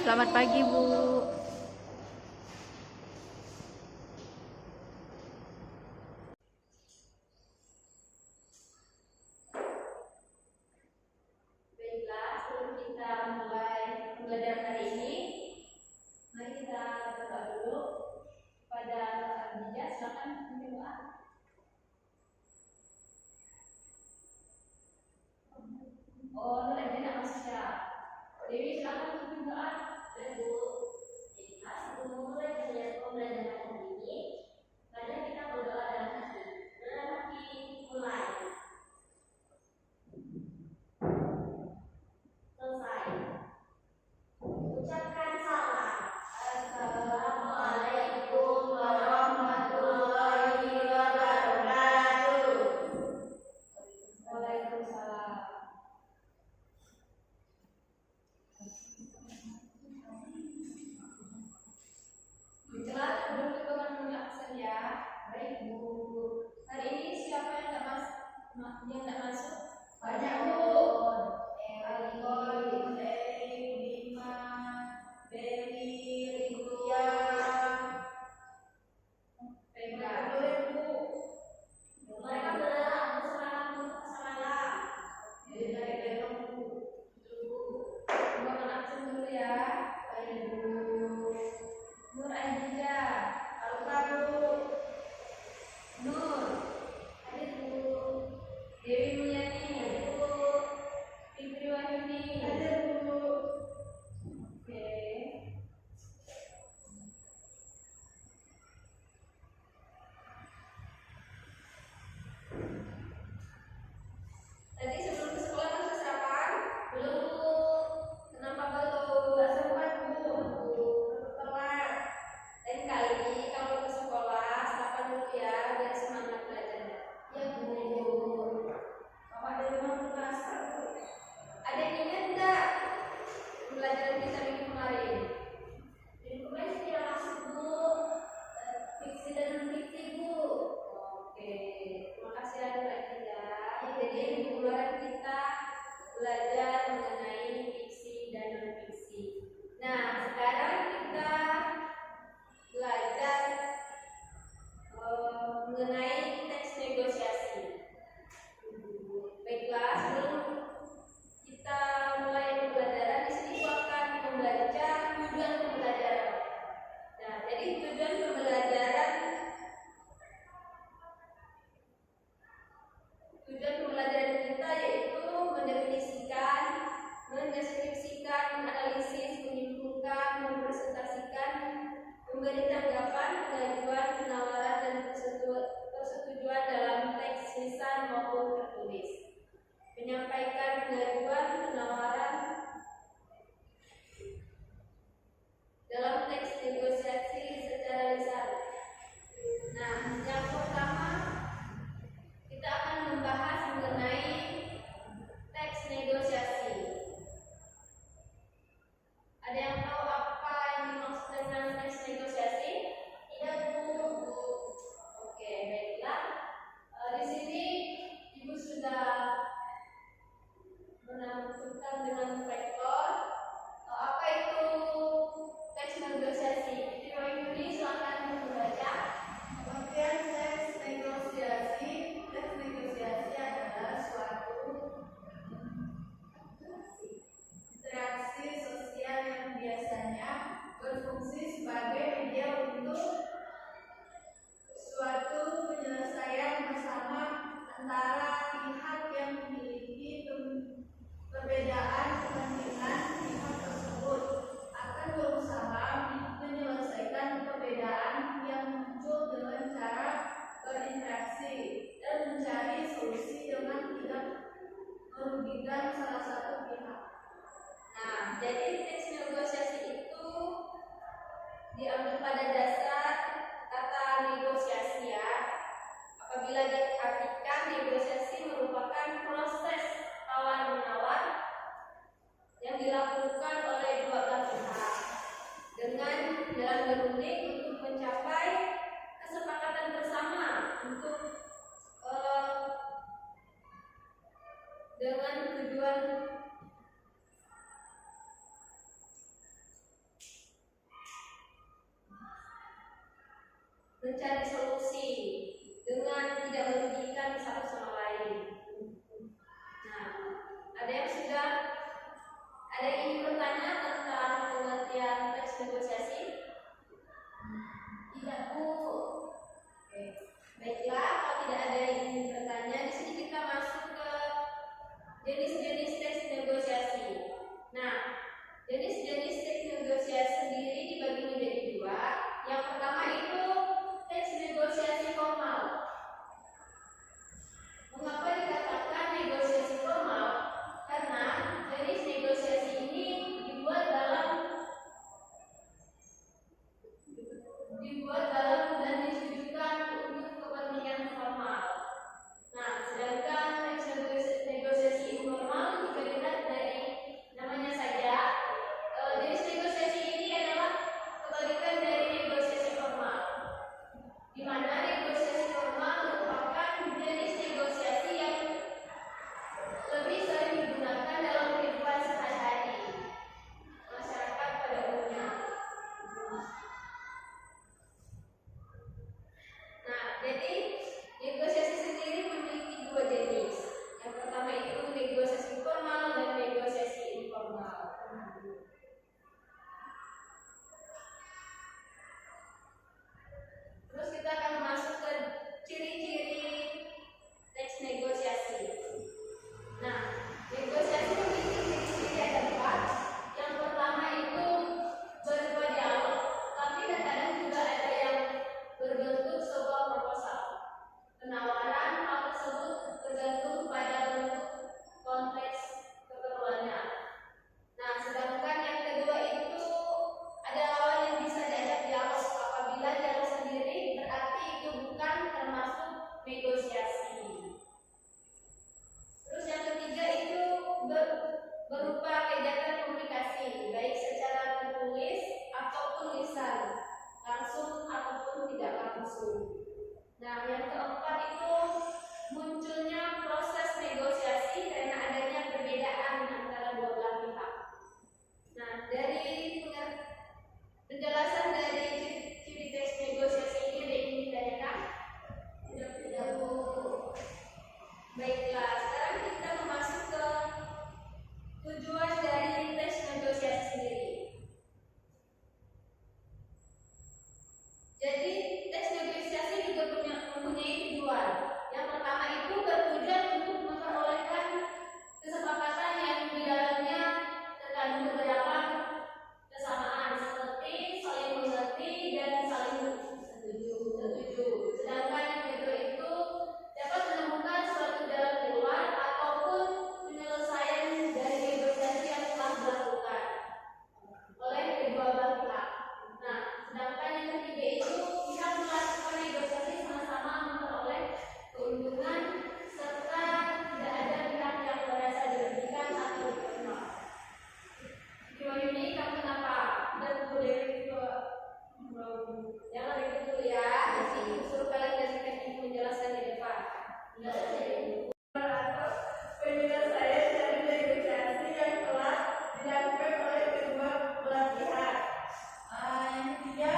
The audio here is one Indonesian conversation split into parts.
Selamat pagi, Bu. Baiklah, sebelum kita mulai pembelajaran hari ini, mari kita berdoa dulu kepada Khadijah. Silakan berdoa. Oh, Nur Aidina nak masuk ya. Dewi, silakan berdoa. Bu. Baiklah, sebelum mulai pembelajaran hari ini, mari kita berdoa dalam hati. Dalam hati mulai. Selesai. Ucapkan salam. Assalamualaikum warahmatullahi wabarakatuh. Waalaikumsalam. Baiklah, sebelum kita mengambil aksen ya. Baik, Bu. Hari ini siapa yang tak masuk? Banyak, Bu. Eli, Bima, Dewi, Ria. Baiklah, Bu. Mereka berdoa semalam. Jadi dari besok, Bu. Bukan aksen dulu ya. Baik, Bu. Nur Aidina, Alvaro, Nur, hadir Bu. Dewi Mulyani, hadir Bu. Fitri Wahyuni, hadir Bu. Oke. Tadi sebelum ke sekolah langsung sarapan? Belum, Bu. Kenapa belum? Nggak sempat, Bu. Telat. Lain kali kalau ke sekolah sarapan dulu ya, biar semangat belajarnya. Ya, Bu. Bapak dari rumah masak, Bu. Ada yang ingat enggak pembelajaran kita minggu kemarin? Minggu kemarin sudah masuk, Bu. Fiksi dan non-fiksi, Bu. Oke, terima kasih adik-adik ya. Jadi minggu kemarin kita belajar mengenai fiksi dan non-fiksi. Nah, sekarang kita belajar mengenai teks negosiasi. Baiklah, sebelum kita mulai pembelajaran, di sini aku akan membaca tujuan pembelajaran. Nah, jadi tujuan pembelajaran kita yaitu mendefinisikan, mendeskripsikan, menganalisis, menyimpulkan, mempresentasikan, memberi tanggapan, pengajuan, penawaran, dan persetujuan dalam teks lisan maupun tertulis, menyampaikan pengajuan, penawaran dalam teks negosiasi secara lisan. Nah, yang pertama kita akan membahas mengenai teks negosiasi. Ada yang tahu apa yang dimaksud dengan teks negosiasi? Iya, Bu. Oke, baiklah. Di sini Ibu sudah menentukan jenis-jenis teks negosiasi. Nah, jenis-jenis teks negosiasi sendiri dibagi menjadi dua. Yang pertama itu teks negosiasi formal. Mengapa dikatakan negosiasi formal? Karena jenis negosiasi ini dibuat dalam dan ditujukan untuk kepentingan formal. Nah, sedangkan teks negosiasi informal jika dilihat dari namanya saja, jenis negosiasi ini adalah kebalikan dari negosiasi formal, di mana negosiasi formal merupakan jenis negosiasi yang lebih sering digunakan dalam kehidupan sehari-hari masyarakat pada umumnya. Nah, jadi negosiasi sendiri memiliki dua jenis. Yang pertama itu negosiasi formal dan negosiasi informal. Terus kita akan masuk ke ciri-ciri teks negosiasi. Nah, negosiasi memiliki ciri-ciri ada 4. Yang pertama itu berupa dialog, tapi kadang juga ada yang berbentuk sebuah proposal. Penawaran hal tersebut tergantung pada bentuk konteks keperluannya. Nah, sedangkan yang kedua itu ada lawan yang bisa diajak dialog. Apabila dialog sendiri berarti itu bukan termasuk negosiasi. Terus yang ketiga itu berupa kegiatan komunikasi, baik secara tertulis ataupun lisan, langsung ataupun tidak langsung. Nah, yang keempat itu munculnya proses negosiasi karena adanya perbedaan antara dua belah pihak. Nah, dari penjelasan dari ciri teks negosiasi ini ada yang ditanyakan? Tidak, Bu. Baiklah, sekarang kita masuk ke tujuan dari teks negosiasi sendiri. Jadi teks negosiasi juga mempunyai tujuan. Yang pertama itu bertujuan untuk memperolehkan kesepakatan yang di dalamnya terkandung beberapa kesamaan seperti saling mengerti dan saling setuju. Sedangkan yang kedua itu dapat menemukan suatu jalan keluar ataupun penyelesaian dari negosiasi yang telah dilakukan oleh kedua belah pihak. Nah, sedangkan yang ketiga itu pihak melakukan negosiasi sama-sama memperoleh keuntungan serta tidak ada pihak yang merasa dirugikan atau dipermalukan. Ini kamu kenapa? Dan boleh juga jangan itu dulu ya. Nanti suruh kalian dari teknik menjelaskan di depan. Atau penyelesaian dari negosiasi yang telah dilakukan oleh kedua belah pihak. Yang ketiga,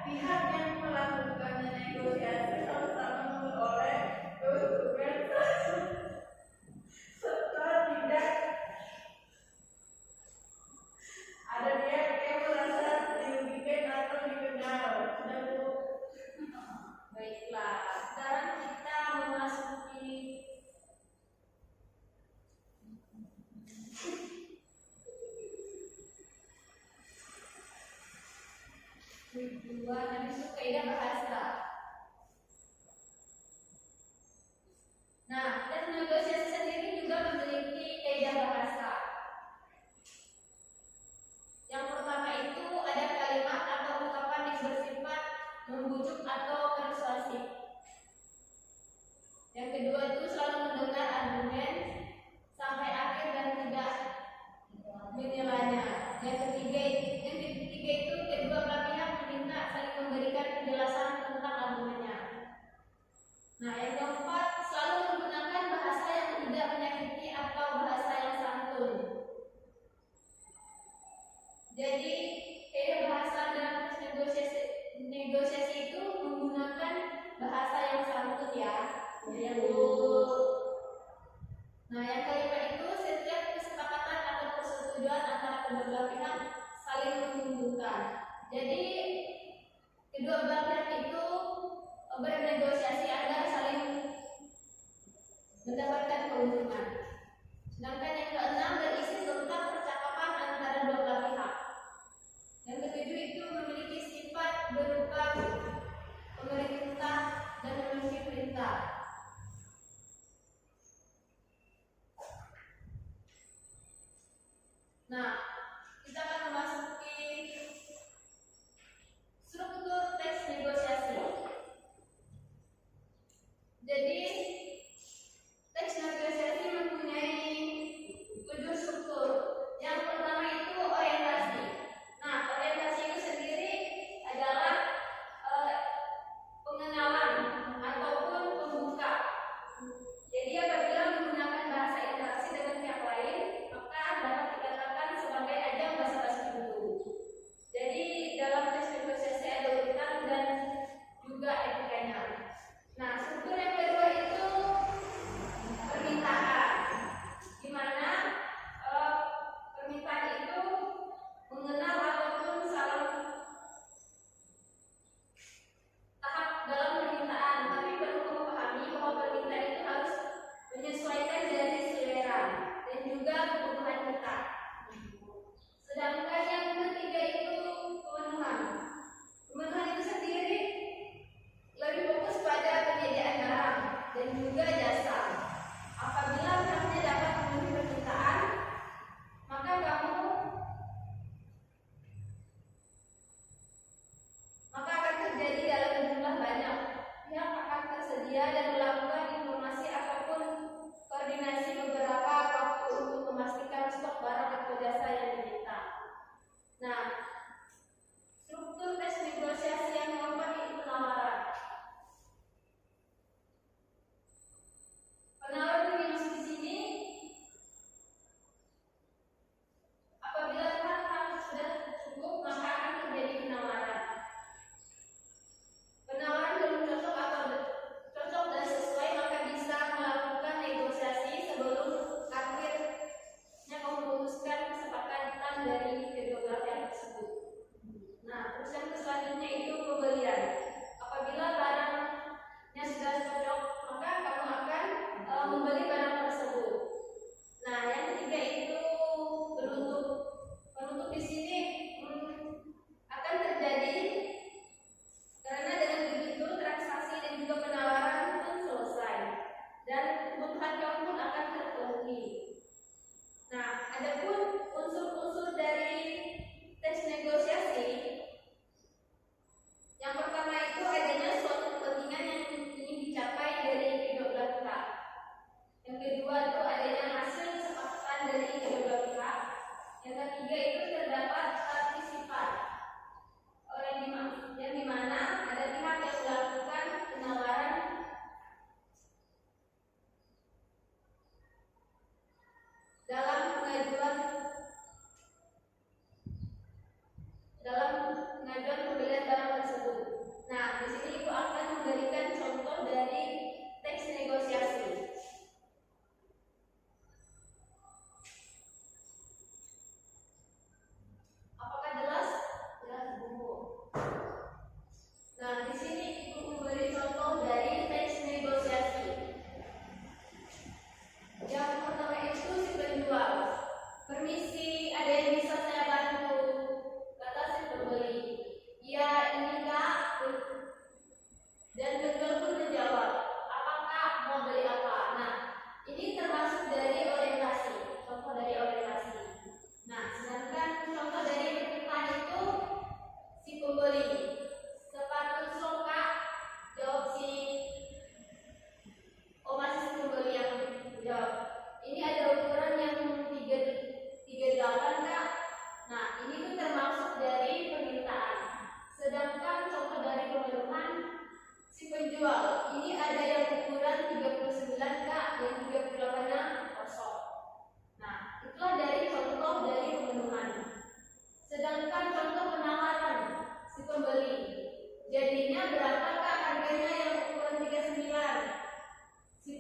pihak yang melakukan negosiasi sama-sama memperoleh keuntungan serta tidak ada pihak yang merasa dirugikan atau dikenal. Baiklah, sekarang kita memasuki tujuan habis itu kaidah bahasa. Nah, teks negosiasi sendiri juga memiliki kaidah bahasa. Yang pertama itu ada kalimat atau ungkapan yang bersifat membujuk atau persuasif. Yang kedua itu selalu mendengar argumen sampai akhir dan tidak menilainya. Yang ketiga itu kedua belah pihak meminta saling memberikan penjelasan tentang argumennya. Nah, yang keempat selalu menggunakan bahasa yang tidak menyakiti atau bahasa yang santun. Jadi kaidah bahasa dalam negosiasi itu menggunakan bahasa yang santun ya. Nah, yang kelima itu setiap kesepakatan atau persetujuan antara kedua belah pihak saling menguntungkan. Jadi kedua belah pihak itu bernegosiasi agar saling mendapatkan keuntungan.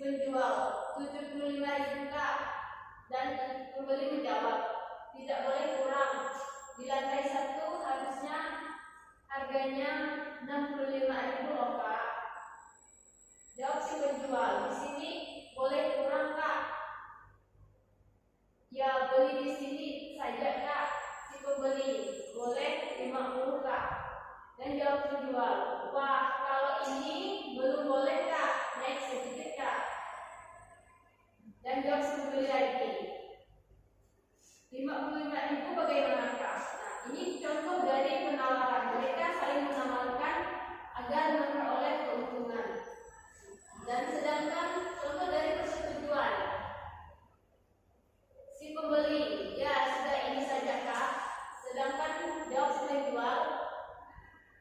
penjual 75.000 Kak, dan pembeli menjawab tidak boleh kurang. Di lantai 1 harusnya harganya 65.000 loh Kak. Jawab si penjual, di sini boleh kurang Kak. Ya beli di sini saja Kak. Si pembeli boleh 50 Kak. Dan jawab penjual, wah kalau ini belum boleh Kak, naik sedikit Kak. Dan jawab si pembeli lagi, 55.000 bagaimana Kak? Nah ini contoh dari penawaran, mereka saling menawarkan agar memperoleh keuntungan. Dan sedangkan contoh dari persetujuan, si pembeli, ya sudah ini saja Kak. Sedangkan jawab si penjual,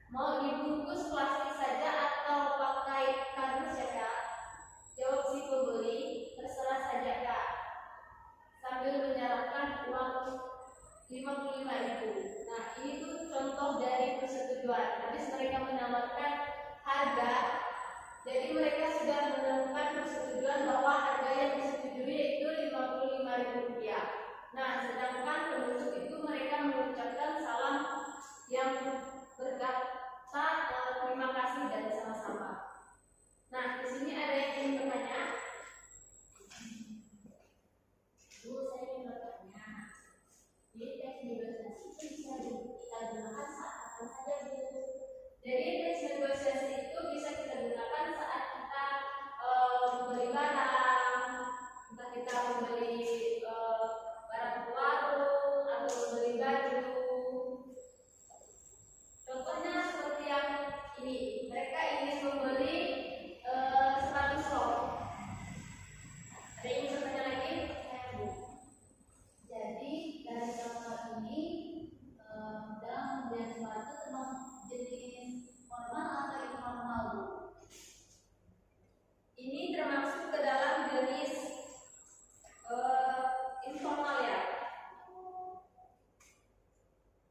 mau dibungkus plastik saja atau pakai kardus ya Kak? Jawab si pembeli, terserah saja Kak. Sambil menyerahkan uang 55.000. Nah ini tuh contoh dari persetujuan. Habis mereka menawarkan harga, jadi mereka sudah menemukan persetujuan bahwa harga yang disetujui yaitu 55.000 rupiah. Nah sedangkan penutup itu mereka mengucapkan salam yang berkata terima kasih dan sama-sama. Nah di sini ada yang ingin bertanya. Bu, saya ingin bertanya. Jadi teks negosiasi itu bisa kita gunakan saat apa saja Bu? Jadi teks negosiasi itu bisa kita gunakan saat kita membeli barang, entah kita membeli barang ke warung atau membeli baju. Contohnya seperti yang ini, mereka ingin membeli 100 rok. Ada yang ingin bertanya lagi? Saya Bu. Jadi dari contoh ini dalam pembelian sepatu termasuk jenis formal atau informal Bu? Ini termasuk ke dalam jenis informal ya.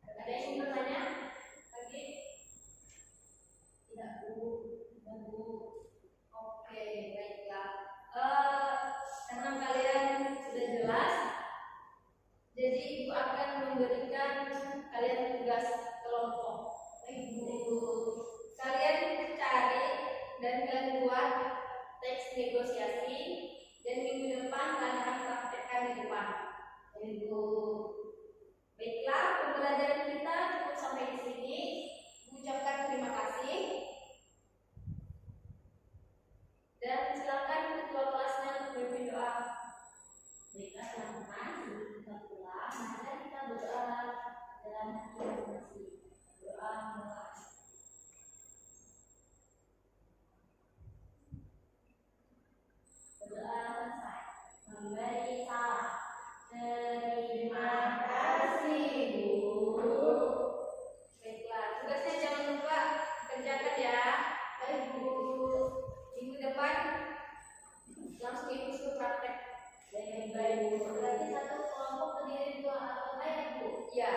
Ada yang ingin bertanya lagi? Tidak Bu, tidak Bu. Oke, baiklah. Karena kalian sudah jelas, jadi Ibu akan memberikan kalian tugas kelompok. Ibu, kalian cari dan kalian buat teks negosiasi, dan minggu depan kalian akan praktekkan di depan. Ibu, baiklah, pembelajaran kita cukup sampai di sini. Ucapkan terima kasih. Dan silakan ketua kelasnya untuk memimpin doa. Baiklah teman-teman, sebelum kita pulang, mari kita berdoa dalam hati masing-masing. Doa. Berdoa selesai. Memberi salam. Terima kasih Bu. Baiklah, tugasnya jangan lupa kerjakan ya. Baik Bu. Minggu depan langsung Ibu suruh praktek. Baik Bu. Berarti satu kelompok terdiri 2 anggota ya Bu? Ya.